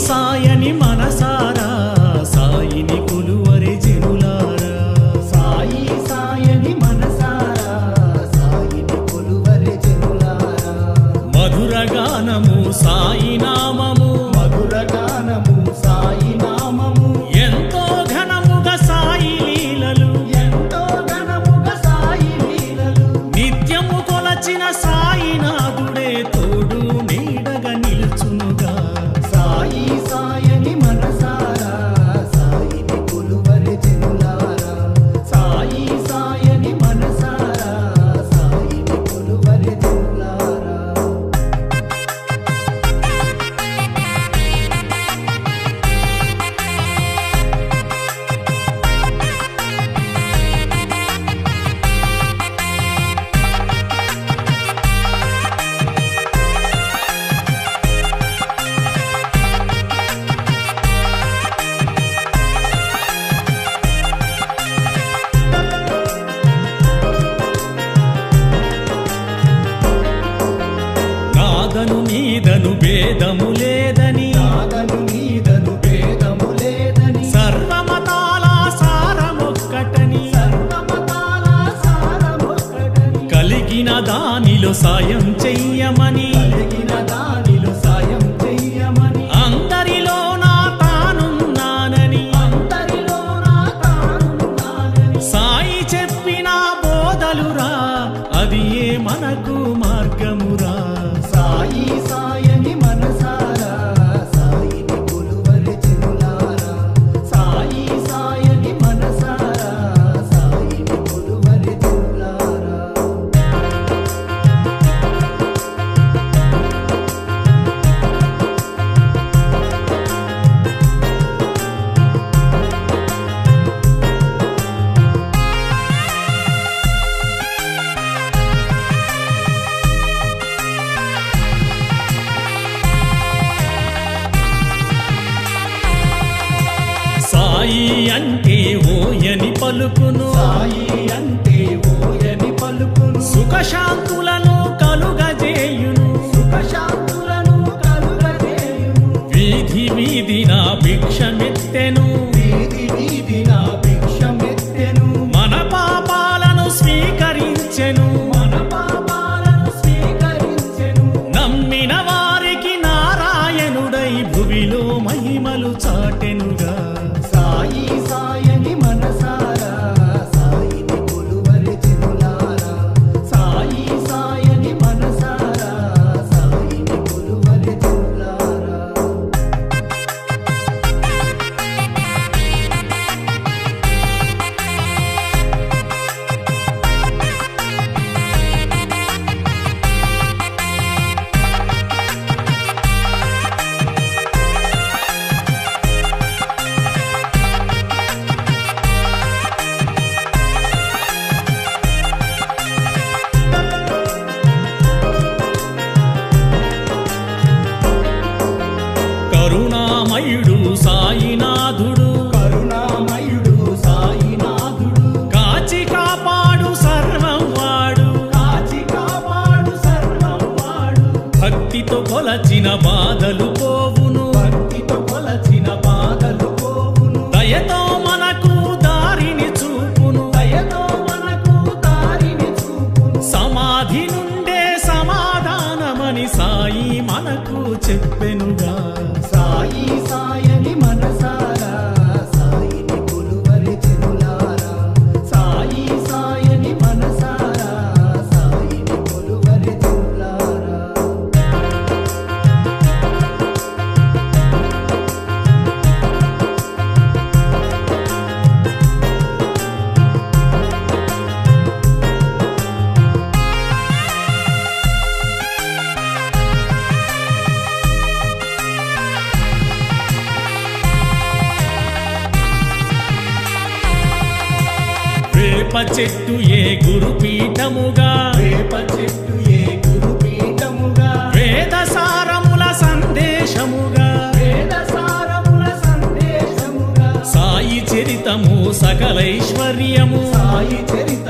సాయని మనసారా సాయిని కొలువరే జనులారా సాయి సాయని మనసారా సాయిని కొలువరే జనులారా మధుర గానము సాయి నామము మధుర గానము సాయి నామము ఎంతో ఘనముగా సాయి లీలలు ఎంతో ఘనముగా సాయి లీలలు నిత్యము కొలచిన సాయినాథుడే తోడు నీడగా నిల్చునుగా సాయి సాయని మనసారా సాయిని కొలువరే జనులారా సాయి సాయని మనసారా సాయిని కొలువరే జనులారా నాదను నీదను భేదము లేదని నాదను నీదను భేదము లేదని సర్వమతాల సారమొక్కటని సర్వమతాల సారమొక్కటని కలిగిన దానిలో సాయం చెయ్యమని కలిగిన దానిలో సాయం చెయ్యమని అందరిలో నా తానున్నానని అందరిలో నా తానున్నానని సాయి చెప్పిన బోధలురా అది ఏ మనకు మార్గమురా సాయి సాయని మనసారా సాయిని కొలువరే జనులారా సాయి సాయని మనసారా సాయిని కొలువరే జనులారా సాయి అంటే ఓయని పలుకును సాయి అంటే ఓయని పలుకును సుఖశాంతులను కలుగజేయును సుఖశాంతులను కలుగజేయును వీధి వీధి నా భిక్షమెత్తెను వీధి వీధి నా భిక్షమెత్తెను మన పాపాలను స్వీకరించెను మన పాపాలను స్వీకరించెను నమ్మిన వారికి నారాయణుడై భువిలో మహిమలు చాటెనుగా సాయి సాయని మనసారా సాయిని కొలువరే జనులారా సాయి సాయని మనసారా సాయిని కొలువరే జనులారా కరుణామయుడు సాయినాథుడు కరుణామయుడు సాయినాథుడు కాచి కాపాడు సర్వం వాడు కాచి కాపాడు సర్వం వాడు భక్తితో కొలచిన బాధలు పోవును భక్తితో కొలచిన బాధలు పోవును దయతో మనకు దారిని చూపును దయతో మనకు దారిని చూపును సమాధి నుండే సమాధానమని సాయి మనకు చెప్పెనుగా సాయి సాయని మనసారా సాయిని కొలువరే జనులారా సాయి సాయని మనసారా సాయిని కొలువరే జనులారా వేప చెట్టు ఏ గురుపీఠముగా వేప చెట్టు ఏ గురుపీఠముగా వేద సారముల సందేశముగా వేద సారముల సందేశముగా సాయి చరితము సకలైశ్వర్యము సాయి చరిత